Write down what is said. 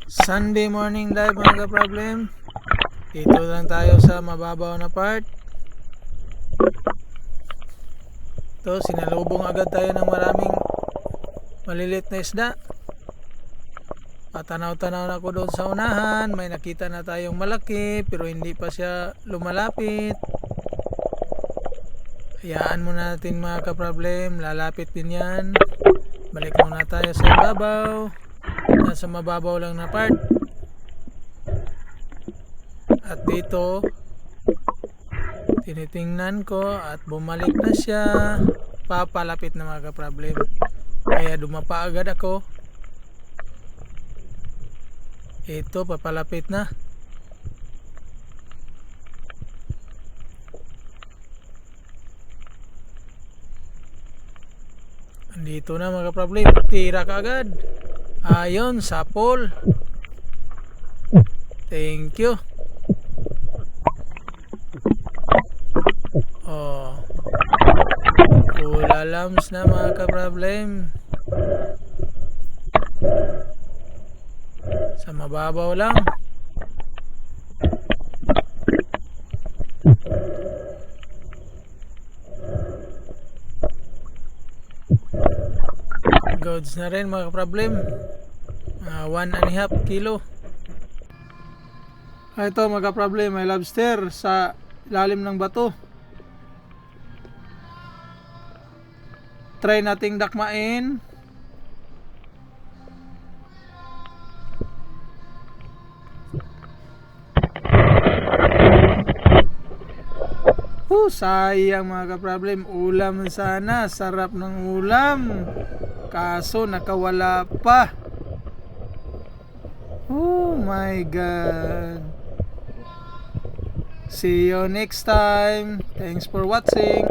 Sunday morning dive mga ka-problem. Dito lang tayo sa mababaw na part. Ito, sinalubong agad tayo ng maraming malilit na isda. Patanaw-tanaw na ako doon sa unahan. May nakita na tayong malaki pero hindi pa siya lumalapit. Hayaan muna natin mga ka-problem, lalapit din yan. Balik muna tayo sa ibabaw. Nasa mababaw lang na part. At dito tinitingnan ko at bumalik na siya. Papalapit na mga ka-problem. Kaya dumapa agad ako. Ito, papalapit na. Andito na mga ka-problem. Tira ka agad. Ayun, sapol. Thank you. Oh. Ulalams na mga ka-problem. Sa mababaw lang. Goods na rin mga ka-problem. 1.5 kilo. Ito mga ka-problem, may lobster sa ilalim ng bato. Try nating dakmain. Sayang mga ka-problem, ulam sana, sarap ng ulam. Kaso nakawala pa. Oh my god. See you next time. Thanks for watching.